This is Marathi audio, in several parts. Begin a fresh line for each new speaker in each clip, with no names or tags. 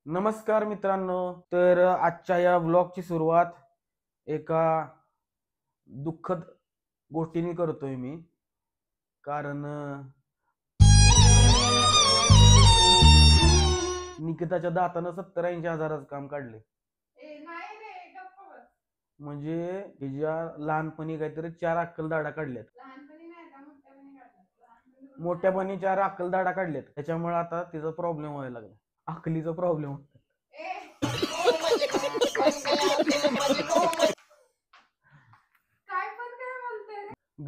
नमस्कार मित्रांनो. तर आजच्या या व्लॉगची सुरुवात एका दुःखद गोष्टीने करतोय मी. कारण निकिताच्या दातानं 70-80 हजाराचं काम काढले. म्हणजे तिच्या लहानपणी काहीतरी 4 अक्कल दाढा काढल्यात. मोठ्यापणी 4 अक्कल दाढा काढल्यात. त्याच्यामुळे आता तिचा प्रॉब्लेम व्हायला लागला. अकलीचा प्रॉब्लेम.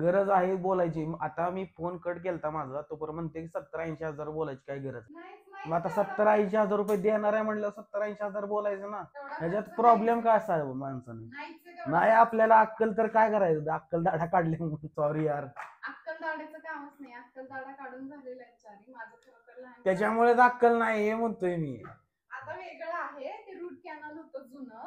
गरज आहे बोलायची. आता मी फोन कट केलता माझा, तो पण म्हणते की 70-80 हजार बोलायची काय गरज. मग आता 70-80 हजार रुपये देणार आहे म्हणलं 70-80 हजार बोलायचं ना. ह्याच्यात प्रॉब्लेम काय असावं माणसाने. नाही आपल्याला अक्कल तर काय करायचं, अक्कल दाढा काढले म्हणून. सॉरी यार,
अक्कल दाढेचं कामच नाही. अक्कल दाढा काढून झालेला आहे चारी. माझं खरं तर लहान
त्याच्यामुळेच अक्कल नाही हे म्हणतोय मी.
आता वेगळं आहे. ते रूट कॅनल होतं जुनं,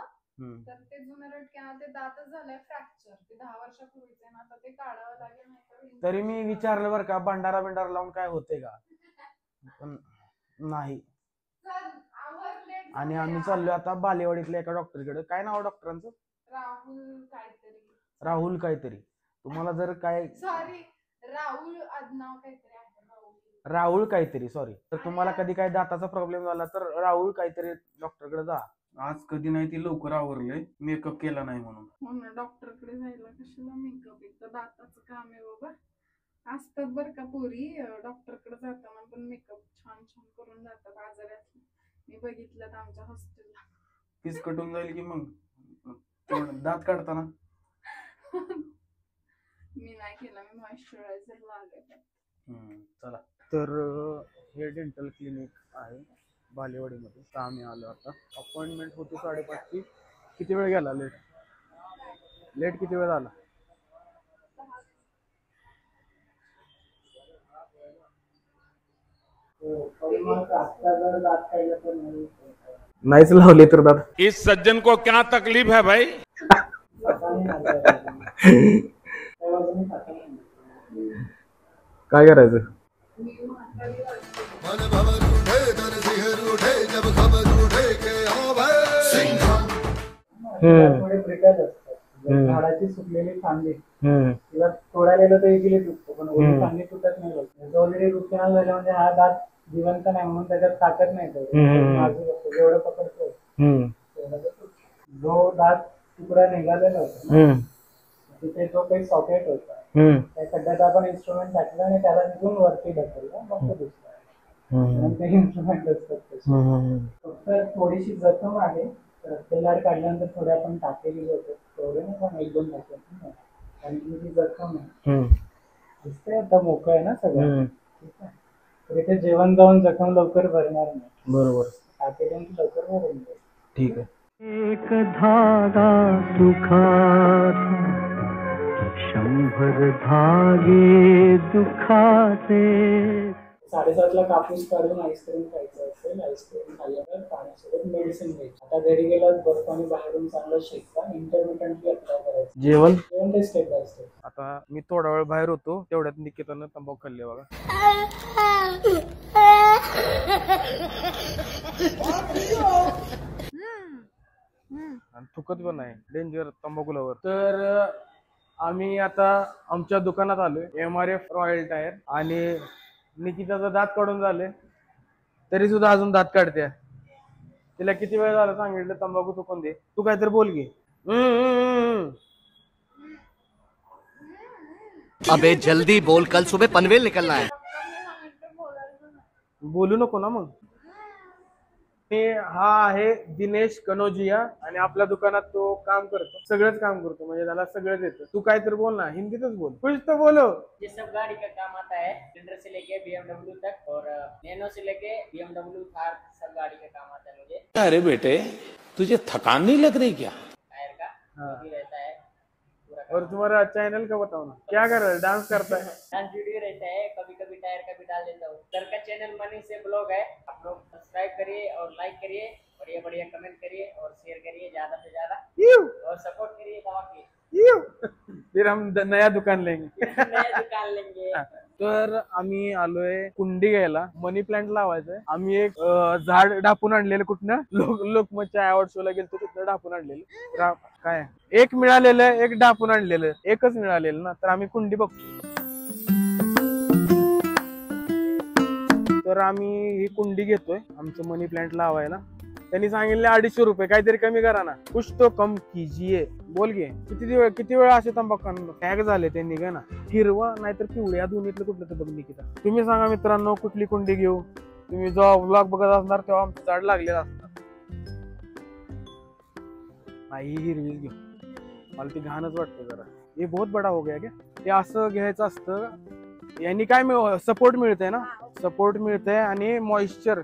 तर ते जुनं रूट कॅनल ते दातच झालंय फ्रॅक्चर. ते 10 वर्षापूर्वीच आहे ना, आता ते काढावं लागेल. नाही
तरी मी विचारलं बरं का, भंडारा लावून काय होते का, पण नाही. आणि आम्ही चाललोय आता बालेवाडीतल्या एका डॉक्टरकडे. काय नाव डॉक्टरांचं? राहुल काहीतरी. तुम्हाला जर काय,
सॉरी राहुल आडनाव काहीतरी आहे.
राहुल काहीतरी, सॉरी. तर तुम्हाला कधी काय दाताचा प्रॉब्लेम झाला तर राहुल काहीतरी डॉक्टरकडे जा. आज कधी नाही ती लवकर आवरले, मेकअप केला नाही म्हणून.
डॉक्टरकडे जायला कशाला मेकअप, एक तर दाताचं काम आहे बाबा. असतात बरं का पोरी डॉक्टरकडे जाताना पण मेकअप छान छान करून जातात आजारात. मी बघितलं आमच्या हॉस्टेलला.
फीस कटून जाईल की मग दात काढताना.
मी नाही केलं, मी मॉइश्चरायझर लावले.
चला. तर हे डेंटल क्लिनिक आहे बालेवाडीमध्ये. तर आम्ही आलो आता. अपॉइंटमेंट होती 5:30ची. किती वेळ गेला लेट किती वेळ झाला? नाहीच लावले तर दादा.
इस सज्जन को क्या तकलीफ है भाई?
काय करायचं?
झाडाची सुकलेली फांदी तिला तोडायला तर इजिली तुटतो, पण ओली फांदी तुटत नाही. ऑलरेडी रूट कॅनल झाला म्हणजे हा दात जिवंत नाही, म्हणून त्याच्यात ताकद नाही. जेवढं पकडतो जो दात तुकडा निघालेला होता तिथे जो काही सॉकेट होता त्या खड्ड्यात आपण इन्स्ट्रुमेंट टाकलं आणि त्याला तिथून वरती ढकललं, मग तो दिसला. ते इन्स्ट्रुमेंट असतात. फक्त थोडीशी जखम आहे. रक्तलाड काढल्यानंतर थोडे आपण टाकेली होते, तेवढे नाही पण 1-2 टाके. आणि जी जखम आहे दिसते आता मोकळं आहे ना सगळं. ठीक आहे, तर इथे जेवण जाऊन जखम लवकर भरणार नाही.
बरोबर.
टाकेल्यांची लवकर भरून जाईल.
ठीक आहे.
एक धागा सुखाचा, 100 धागे दुखाचे.
7:30ला कापूस काढून आईस्क्रीम खायचं असेल, आईस्क्रीम खाल्ल्यावर पाण्यासोबत मेडिसिन घ्यायची. आता घरी गेल्यावर बर्फ आणि बाहेरून चांगलं शेकता इंटरमिटंटली अप्लाय करायचं.
जेवण
ते स्टेप बाय स्टेप.
आता मी थोडा वेळ बाहेर होतो, तेवढ्यात निकितानं तंबाखू खाल्ले बघा. आणि थुकत पण नाही, डेंजर तंबाखू लवर. तर आम्ही आता आमच्या दुकानात आलोय, MRF रॉयल टायर. आणि निकिताचं दात काढून झाले तरी सुद्धा अजून दात काढते. तिला किती वेळ झाला सांगितलं तंबाखू थुकून दे. तू काहीतरी बोल की.
अबे जल्दी बोल, कल सुबह पनवेल निकलना है.
बोलू नको ना मग. हा आहे दिनेश कनोजिया आणि आपल्या दुकानात तो काम करतो, सगळंच काम करतो, म्हणजे त्याला सगळंच येतं. तू काहीतरी बोल ना, हिंदीतच बोल, कुछ तो बोलो.
ये सब गाड़ी का काम आता है, स्प्लेंडर से लेके BMW तक और नैनो से लेके BMW थार, सब गाड़ी का काम आता है मुझे.
अरे बेटे तुझे थकान नहीं लग रही क्या?
टायर का भी रहता है पूरा.
और तुम्हारा चैनल का बताओ ना, क्या कर रहा है? डांस करता है?
डांस वीडियो रहता है, कभी कभी टायर का भी डाल देता हूँ. सर का चैनल मनी से ब्लॉग है, आप लोग सब्सक्राइब करिए और लाइक करिए, बढ़िया बढ़िया कमेंट करिए और शेयर करिए ज्यादा से ज्यादा और सपोर्ट करिए दवा की.
फिर हम नया दुकान लेंगे.
नया दुकान लेंगे.
तर आम्ही आलोय कुंडी घ्यायला, मनी प्लांट लावायचंय. आम्ही एक झाड डापून आणलेलं कुठनं, लोकमतच्या अवॉर्ड शो ला गेलो तिथनं डापून आणलेलं. काय एक मिळालेलं, एक डापून आणलेलं, एकच मिळालेलं ना. तर आम्ही कुंडी बघतो. तर आम्ही ही कुंडी घेतोय आमचं मनी प्लांट लावायला. त्यांनी सांगितले 250 रुपये, काहीतरी कमी करा ना. कुछ तो कम कीजिए. बोल घे किती वेळ असे तंबाखू टॅग झाले त्यांनी काय ना, हिरवा नाहीतर पिवळ्या, या दोन्हीतलं कुठलं तर बघ निकिता. तुम्ही सांगा मित्रांनो कुठली कुंडी घेऊ. तुम्ही जेव्हा व्लॉग बघत असणार तेव्हा आमचं झाड लागलेलं असणार. नाही हिरवीच घेऊ, मला ती घाणच वाटते जरा. हे बहुत बडा हो गया क्या. ते असं घ्यायचं असतं, यांनी काय सपोर्ट मिळतंय ना, सपोर्ट मिळतंय आणि मॉइश्चर.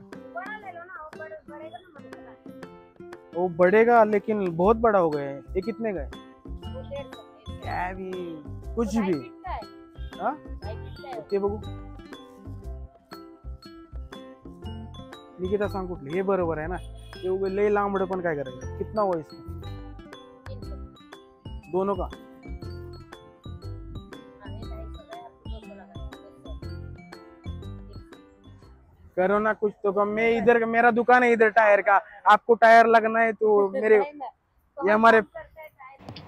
वो बढ़ेगा लेकिन बहुत बड़ा हो गया है. ये कितने का है? क्या भी कुछ भी. हाँ ते बघू. निकिता सांग कुठली. हे बरोबर आहे ना. ते उगे लय लांबड पण काय करायचं. कितना हुआ इसका? दोनों का करो ना कुछ तो कम. मैं इधर, मेरा दुकान है इधर टायर का, आपको टायर लगना है तो मेरे ये हमारे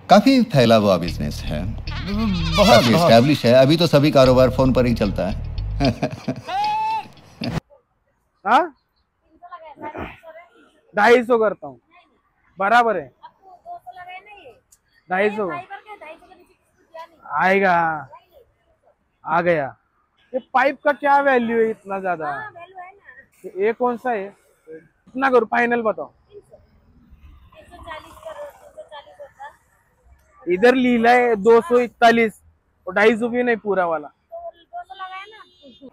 काफी फैला हुआ बिजनेस है, काफी एस्टैब्लिश है. अभी तो सभी कारोबार फोन पर ही चलता है.
हाँ 250 करता हूँ. बराबर है 250 आएगा. आ गया. ये पाइप का क्या वैल्यू है इतना ज्यादा? ये कौन सा है? कितना करूँ फाइनल बताओ. इधर लिहिला है 241 और 250 रुपये नाही पूरा वाला.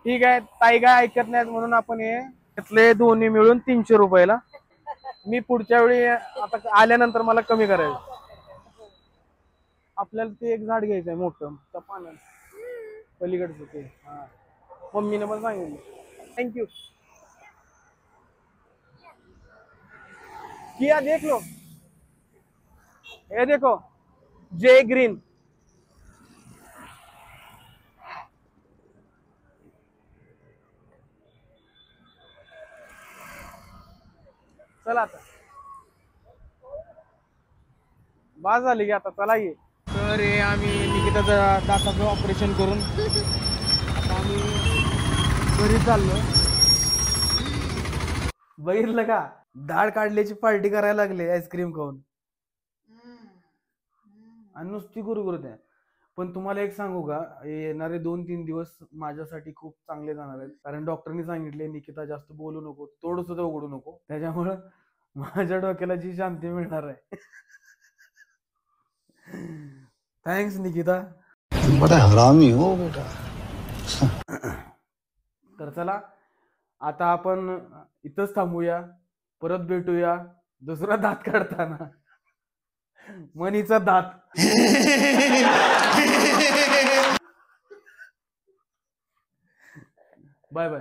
ठीक आहे. ताई काय ऐकत नाहीत म्हणून आपण हे घेतले दोन्ही मिळून 300 रुपयाला. मी पुढच्या वेळी आता आल्यानंतर मला कमी करायचं. आपल्याला ते एक झाड घ्यायचंय मोठं त्या पाण्यात पलीकडचं ते. हा मम्मीने पण सांगितलं. थँक्यू. किया देख लो, ये देखो जे ग्रीन. चला आता बाज झाली की आता चला ये. तर हे आम्ही निकिताचं दाताचं ऑपरेशन करून आता आम्ही घरी चाललो. बघितलं का, दाढ काढल्याची पार्टी करायला लागले आईस्क्रीम खाऊन आणि नुसती गुरगुरत आहे. पण तुम्हाला एक सांगू का, येणारे 2-3 दिवस माझ्यासाठी खूप चांगले जाणार आहेत. कारण डॉक्टरनी सांगितले निकिता जास्त बोलू नको, तोंड सुद्धा उघडू नको. त्याच्यामुळं माझ्या डोक्याला जी शांती मिळणार आहे. थँक्स निकिता.
बड़ा हरामी हो बेटा.
तर चला आता आपण इथंच थांबूया. परत भेटूया दुसरा दात काढताना. मनीचा दात. Bye bye.